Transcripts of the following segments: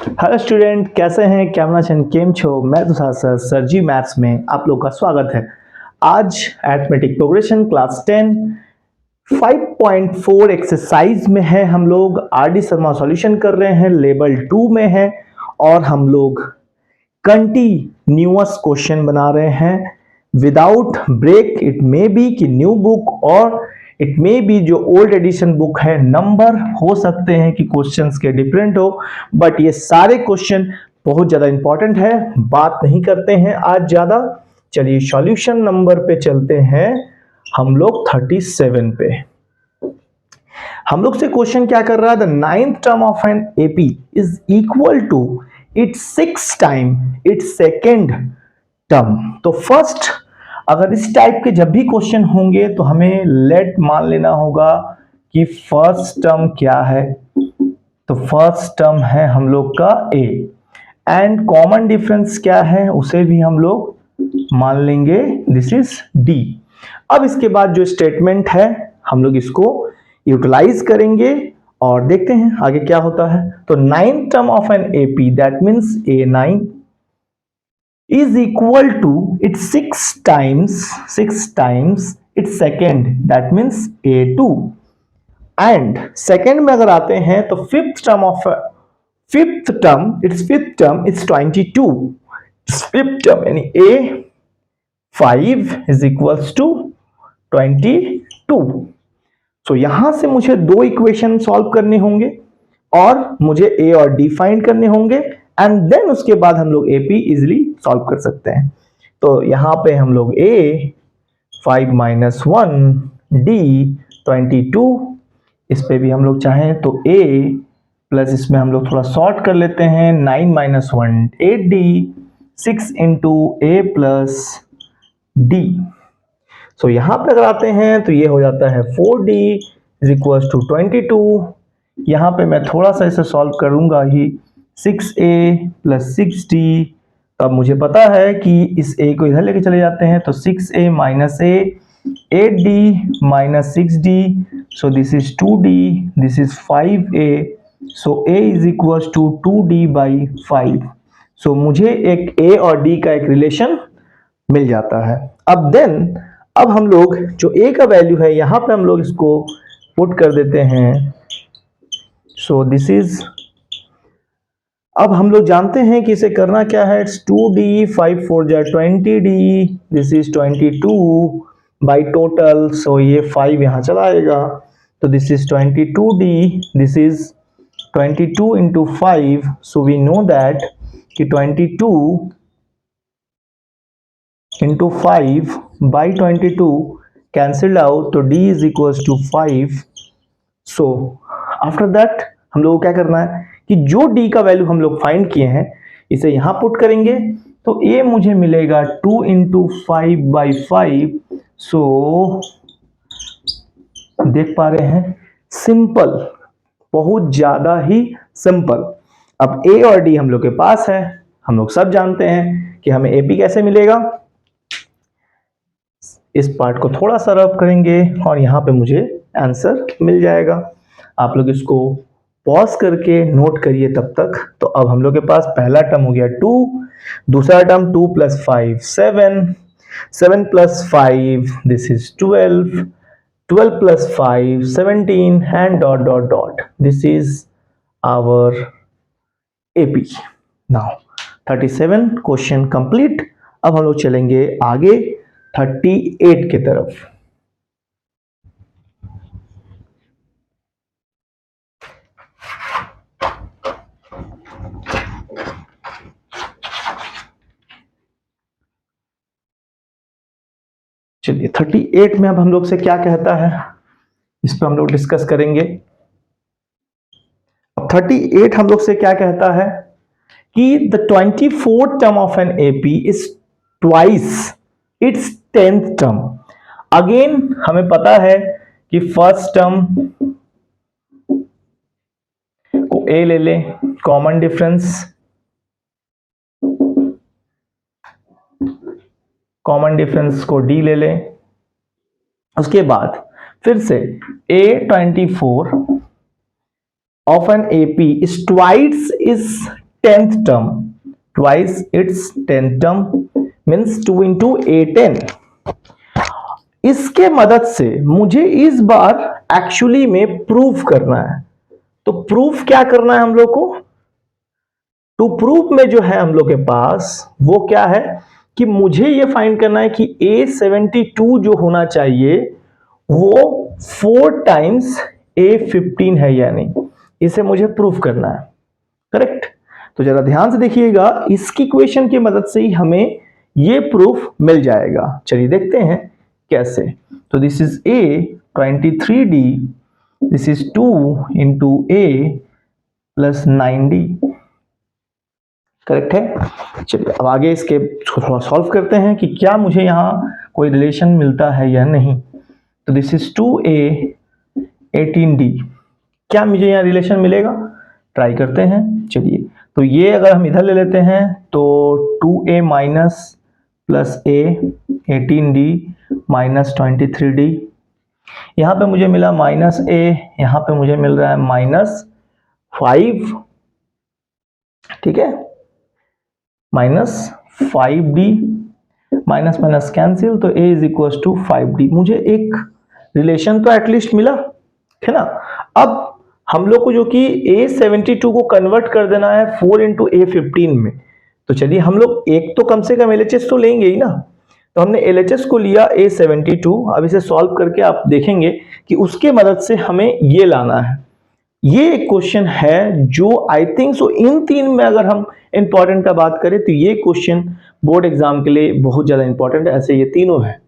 Hello student, कैसे हैं? Camera चैन केम छो। मैं तुषार सर जी मैथ्स में आप लोग का स्वागत है। आज अरिथमेटिक प्रोग्रेशन क्लास 10 5.4 एक्सरसाइज में है। हम लोग आर डी शर्मा सॉल्यूशन कर रहे हैं, लेवल 2 में है और हम लोग कंटिन्यूअस क्वेश्चन बना रहे हैं without break. It may be कि न्यू बुक और इट मे बी जो ओल्ड एडिशन बुक है, नंबर हो सकते हैं कि क्वेश्चंस के डिफरेंट हो, बट ये सारे क्वेश्चन बहुत ज्यादा इंपॉर्टेंट है। बात नहीं करते हैं आज ज्यादा, चलिए सॉल्यूशन नंबर पे चलते हैं। हम लोग 37 पे। हम लोग से क्वेश्चन क्या कर रहा है? The ninth term of an AP is equal to its 6 time its second term. तो फर्स्ट, अगर इस टाइप के जब भी क्वेश्चन होंगे तो हमें लेट मान लेना होगा कि फर्स्ट टर्म क्या है। तो फर्स्ट टर्म है हम लोग का ए, एंड कॉमन डिफरेंस क्या है उसे भी हम लोग मान लेंगे, दिस इज डी। अब इसके बाद जो स्टेटमेंट है हम लोग इसको यूटिलाइज करेंगे और देखते हैं आगे क्या होता है। तो ninth term of an AP, that means A9 is equal to its 6 times its second, that means A2। And second में अगर आते हैं तो fifth term it's 22। Fifth term यानी A5 is equals to 22। तो यहां से मुझे दो इक्वेशन सॉल्व करने होंगे और मुझे ए और डी फाइंड करने होंगे, एंड देन उसके बाद हम लोग एपी इजिली सॉल्व कर सकते हैं। तो यहां पे हम लोग ए 5 - 1 डी 22, इस पे भी हम लोग चाहें तो ए प्लस इसमें हम लोग थोड़ा शॉर्ट कर लेते हैं, 9 - 1 8 डी 6 इंटू ए प्लस डी। सो यहां पर अगर आते हैं तो ये हो जाता है 4d इज इक्वल टू 22। यहां पे मैं थोड़ा सा इसे सॉल्व करूंगा ही, 6a प्लस 6d। तो अब मुझे पता है कि इस a को इधर लेके चले जाते हैं तो 6a minus a 8d minus 6d, so this is 2d, this is 5a, so a is equal to 2d by 5। So मुझे एक a और d का एक रिलेशन मिल जाता है। अब हम लोग जो a का वैल्यू है यहां पे हम लोग इसको पुट कर देते हैं। सो दिस इज, अब हम लोग जानते हैं कि इसे करना क्या है, इट्स 2d 5 4 जा 20d, this is 22 by total. So ये 5 यहां चला आएगा, तो this is 22d, this is 22 into 5। So we know that कि 22 into 5 by 22 cancelled out, तो d is equals to 5। so after that हम लोग को क्या करना है कि जो d का वैल्यू हम लोग फाइंड किए हैं इसे यहां पुट करेंगे, तो a मुझे मिलेगा 2 इंटू 5 बाई 5। सो देख पा रहे हैं, सिंपल, बहुत ज्यादा ही सिंपल। अब a और d हम लोग के पास है, हम लोग सब जानते हैं कि हमें AP कैसे मिलेगा। इस पार्ट को थोड़ा सा रब करेंगे और यहाँ पे मुझे आंसर मिल जाएगा। आप लोग इसको पॉज करके नोट करिए तब तक। तो अब हम लोग के पास पहला टर्म हो गया 2, दूसरा term 2 + 5 7, 7 + 5 this is 12, 12 + 5 17, and dot dot dot, this is our AP. Now 37 question complete. अब हम लोग चलेंगे आगे 38 की तरफ। चलिए 38 में अब हम लोग से क्या कहता है, इस पर हम लोग डिस्कस करेंगे। अब 38 हम लोग से क्या कहता है कि the 24th term of an AP is twice its 10th term. Again हमें पता है कि फर्स्ट टर्म को ए ले लें, कॉमन डिफरेंस को डी ले लें। उसके बाद फिर से A24 of an AP is twice its 10th term, twice its 10th term means 2 into a10। इसके मदद से मुझे इस बार एक्चुअली में प्रूफ करना है। तो प्रूफ क्या करना है हम लोग को? टू प्रूफ में जो है हम लोग के पास वो क्या है कि मुझे ये फाइंड करना है कि A72 जो होना चाहिए वो 4 टाइम्स A15 है या नहीं, इसे मुझे प्रूफ करना है। करेक्ट? तो जरा ध्यान से देखिएगा, इसकी इक्वेशन की मदद से ही हमें ये प्रूफ मिल जाएगा। चलिए देखते हैं कैसे। तो this is A23D, this is 2 into A plus 9D। Correct है? चलिए अब आगे इसके थोड़ा सॉल्व करते हैं कि क्या मुझे यहाँ कोई रिलेशन मिलता है या नहीं। तो दिस इज 2A 18D, क्या मुझे यहाँ रिलेशन मिलेगा? ट्राई करते हैं। चलिए, तो ये अगर हम इधर ले लेते हैं तो 2A minus plus A 18D minus 23D, यहाँ पे मुझे मिला माइनस A, यहाँ पे मुझे मिल रहा है माइनस 5, ठीक है, minus 5D, minus minus cancel, तो A is equal to 5D। मुझे एक रिलेशन तो एटलीस्ट मिला, है ना। अब हम लोग को जो कि A72 को कन्वर्ट कर देना है 4 इंटू A15 में, तो चलिए हम लोग एक तो कम से कम LHS तो लेंगे ही ना। तो हमने LHS को लिया A72। अब इसे सॉल्व करके आप देखेंगे कि उसके मदद से हमें ये लाना है। ये एक क्वेश्चन है जो आई थिंक सो इन तीन में अगर हम इंपॉर्टेंट का बात करें तो ये क्वेश्चन बोर्ड एग्जाम के लिए बहुत ज्यादा इंपॉर्टेंट है, ऐसे ये तीनों है।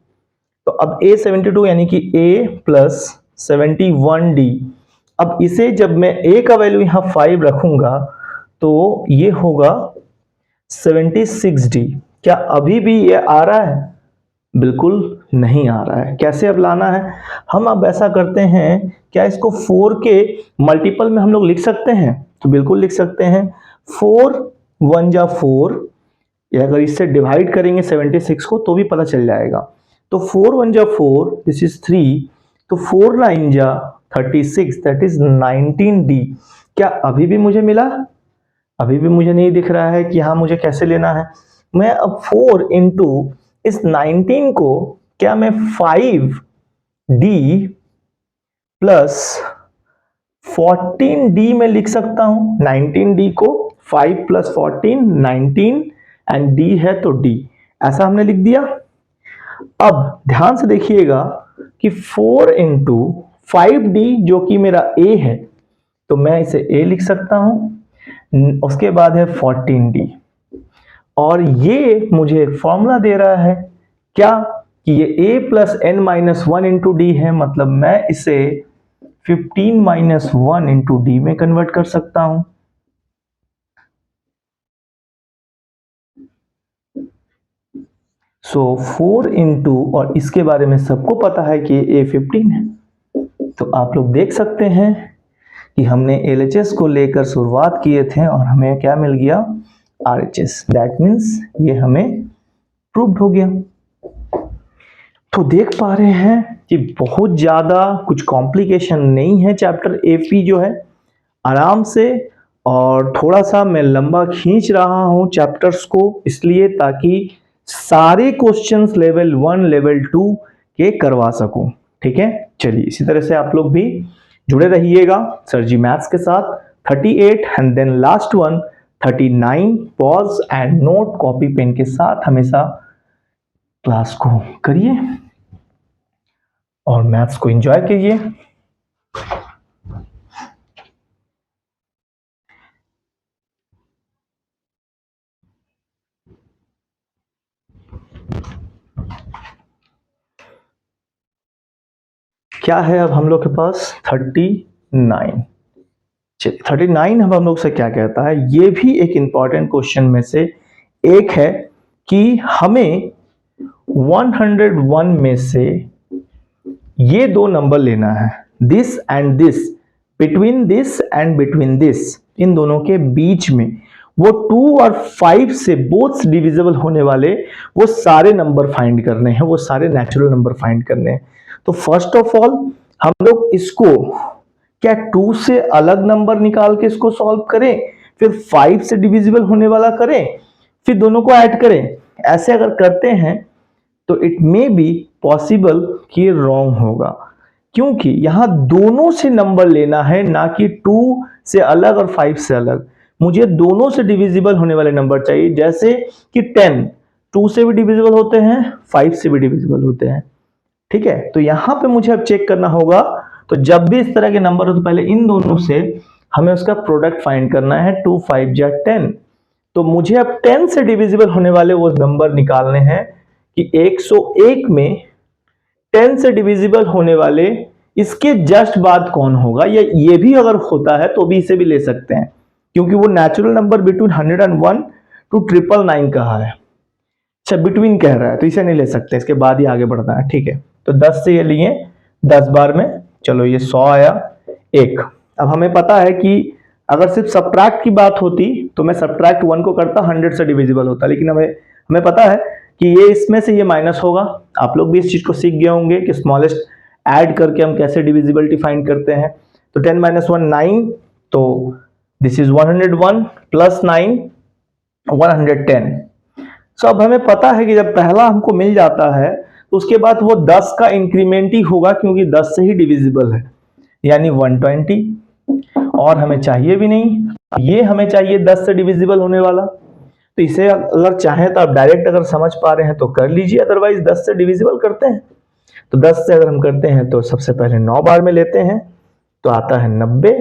तो अब A72 यानी कि A प्लस 71D, अब इसे जब मैं A का वैल्यू यहां 5 रखूंगा तो ये होगा 76D। क्या अभी भी ये आ रहा है? बिल्कुल नहीं आ रहा है। कैसे अब लाना है? हम अब ऐसा करते हैं, क्या इसको 4 के मल्टीपल में हम लोग लिख सकते हैं? तो बिल्कुल लिख सकते हैं। 4 1 जा 4, या अगर इससे डिवाइड करेंगे 76 को तो भी पता चल जाएगा। तो 4 1 जा 4, दिस इज 3, तो 4 9 जा 36, दैट इज 19D। क्या अभी भी मुझे मिला? अभी भी मुझे नहीं दिख रहा है कि हाँ मुझे कैसे लेना है। मैं अब 4 इंटू इस 19 को क्या मैं 5D प्लस 14D में लिख सकता हूं? 19D को 5 प्लस 14 19 एंड D है तो D, ऐसा हमने लिख दिया। अब ध्यान से देखिएगा कि 4 इंटू 5D जो कि मेरा A है, तो मैं इसे A लिख सकता हूं। उसके बाद है 14D, और ये मुझे एक फॉर्मूला दे रहा है क्या कि ये A plus n minus 1 into D है, मतलब मैं इसे 15 माइनस 1 इंटू डी में कन्वर्ट कर सकता हूं। सो 4 इंटू, और इसके बारे में सबको पता है कि A 15 है। तो आप लोग देख सकते हैं कि हमने LHS को लेकर शुरुआत किए थे और हमें क्या मिल गया? RHS। दैट मीन्स ये हमें प्रूव्ड हो गया। तो देख पा रहे हैं कि बहुत ज़्यादा कुछ कॉम्प्लिकेशन नहीं है चैप्टर AP जो है, आराम से। और थोड़ा सा मैं लंबा खींच रहा हूं चैप्टर्स को इसलिए ताकि सारे क्वेश्चंस लेवल 1 लेवल 2 के करवा सकूं। ठीक है, चलिए इसी तरह से आप लोग भी जुड़े रहिएगा सर जी मैथ्स के साथ। 38 and then last one 39, pause and note copy pen के साथ हमेशा क्लास को करिए और मैथ्स को एंजॉय कीजिए। क्या है अब हम लोग के पास? 39। चलिए 39 हम लोग से क्या कहता है, ये भी एक इंपॉर्टेंट क्वेश्चन में से एक है कि हमें 101 में से ये दो नंबर लेना है, this and this, between this and between this, इन दोनों के बीच में वो 2 और 5 से बोथ डिविजिबल होने वाले वो सारे नंबर फाइंड करने हैं, वो सारे नेचुरल नंबर फाइंड करने हैं। तो फर्स्ट ऑफ ऑल हम लोग इसको क्या 2 से अलग नंबर निकाल के इसको सॉल्व करें, फिर 5 से डिविजिबल होने वाला करें, फिर दोनों को ऐड करें। ऐसे अगर करते हैं तो इट मे बी पॉसिबल कि ये रॉन्ग होगा, क्योंकि यहां दोनों से नंबर लेना है, ना कि 2 से अलग और 5 से अलग। मुझे दोनों से डिविजिबल होने वाले नंबर चाहिए, जैसे कि 10 2 से भी डिविजिबल होते हैं, 5 से भी डिविजिबल होते हैं। ठीक है, तो यहां पे मुझे अब चेक करना होगा। तो जब भी इस तरह के नंबर हो तो पहले इन दोनों से हमें उसका प्रोडक्ट फाइंड करना है। 2 5 जा 10, तो मुझे अब 10 से डिविजिबल होने वाले वो नंबर निकालने हैं कि 101 में 10 से डिविजिबल होने वाले इसके जस्ट बाद कौन होगा, या ये भी अगर होता है तो भी इसे भी ले सकते हैं, क्योंकि वो नेचुरल नंबर बिटवीन 101 टू 999 कहा है। अच्छा, बिटवीन कह रहा है तो इसे नहीं ले सकते, इसके बाद ही आगे बढ़ना है। ठीक है, तो 10 से ये लिए 10 बार में, चलो ये 100 आया 1। अब हमें पता है कि अगर सिर्फ सब्ट्रैक्ट की बात होती तो मैं सब्ट्रैक्ट 1 को करता 100 से डिविजिबल होता, लेकिन हमें पता है कि ये इसमें से ये माइनस होगा। आप लोग भी इस चीज को सीख गए होंगे कि स्मॉलेस्ट ऐड करके हम कैसे डिविजिबिलिटी फाइंड करते हैं। तो 10 - 1 9, तो दिस इज 101 प्लस 9 110। सो अब हमें पता है कि जब पहला हमको मिल जाता है तो उसके बाद वो 10 का इंक्रीमेंट ही होगा, क्योंकि 10 से ही डिविजिबल है, यानी 120। और हमें चाहिए भी नहीं, ये हमें चाहिए 10 से डिविजिबल होने वाला। तो इसे अगर चाहें तो आप डायरेक्ट अगर समझ पा रहे हैं तो कर लीजिए, अदरवाइज 10 से डिविजिबल करते हैं। तो 10 से अगर हम करते हैं तो सबसे पहले 9 बार में लेते हैं, तो आता है 90।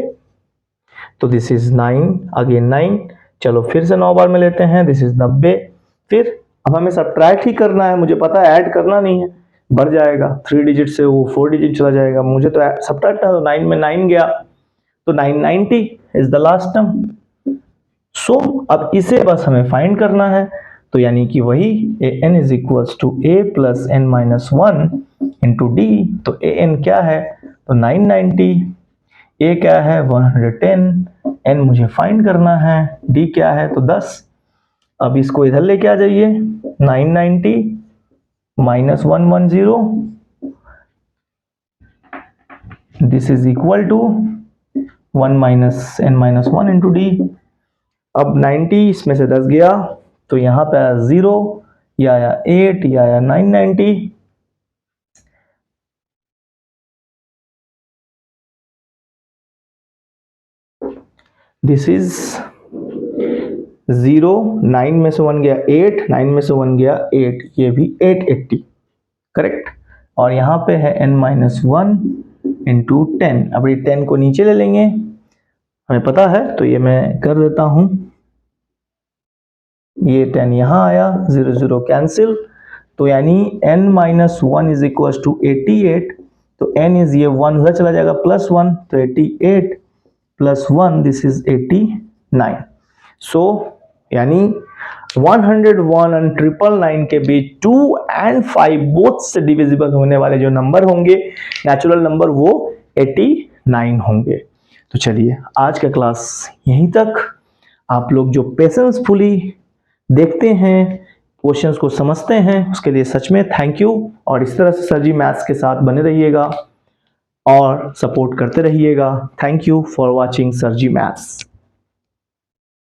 तो दिस इज 9 अगेन 9, चलो फिर से 9 बार में लेते हैं, दिस इज 90। फिर अब हमें सब्ट्रैक्ट ही करना है, मुझे पता है ऐड करना नहीं है, बढ़ जाएगा 3 डिजिट से वो 4 डिजिट चला जाएगा, मुझे तो सब्ट्रैक्ट है। तो 9 में 9 गया, तो 990 इज द लास्ट टर्म। सो अब इसे बस हमें फाइंड करना है, तो यानी कि वही an is equals to a plus n minus 1 into d. तो an क्या है, तो 990, a क्या है 110, n मुझे फाइंड करना है, d क्या है तो 10। अब इसको इधर लेके आ जाइए, 990 minus 110, this is equal to 1 minus n minus 1 into d. अब 90 इसमें से 10 गया, तो यहां पे आया 0, या आया 8, या आया 990। दिस इज 0, 9 में से 1 गया 8, 9 में से 1 गया 8, ये भी 880 करेक्ट। और यहाँ पे है n माइनस 1 इंटू 10। अब ये 10 को नीचे ले लेंगे, हमें पता है, तो ये मैं कर देता हूं। ये 10 यहाँ आया, 0 0 कैंसिल, तो यानी n minus 1 is equal to 88। तो n इज ये 1 उधर चला जाएगा प्लस 1, तो 88 प्लस 1 दिस इज 89। सो यानी 101 और 999 के बीच 2 और 5 बोथ से डिविजिबल होने वाले जो नंबर होंगे नेचुरल नंबर, वो 89 होंगे। तो चलिए आज का क्लास यहीं तक। आप लोग जो पेशेंसफुली देखते हैं, क्वेश्चंस को समझते हैं, उसके लिए सच में थैंक यू। और इस तरह से सर जी मैथ्स के साथ बने रहिएगा और सपोर्ट करते रहिएगा। Thank you for watching sir ji maths.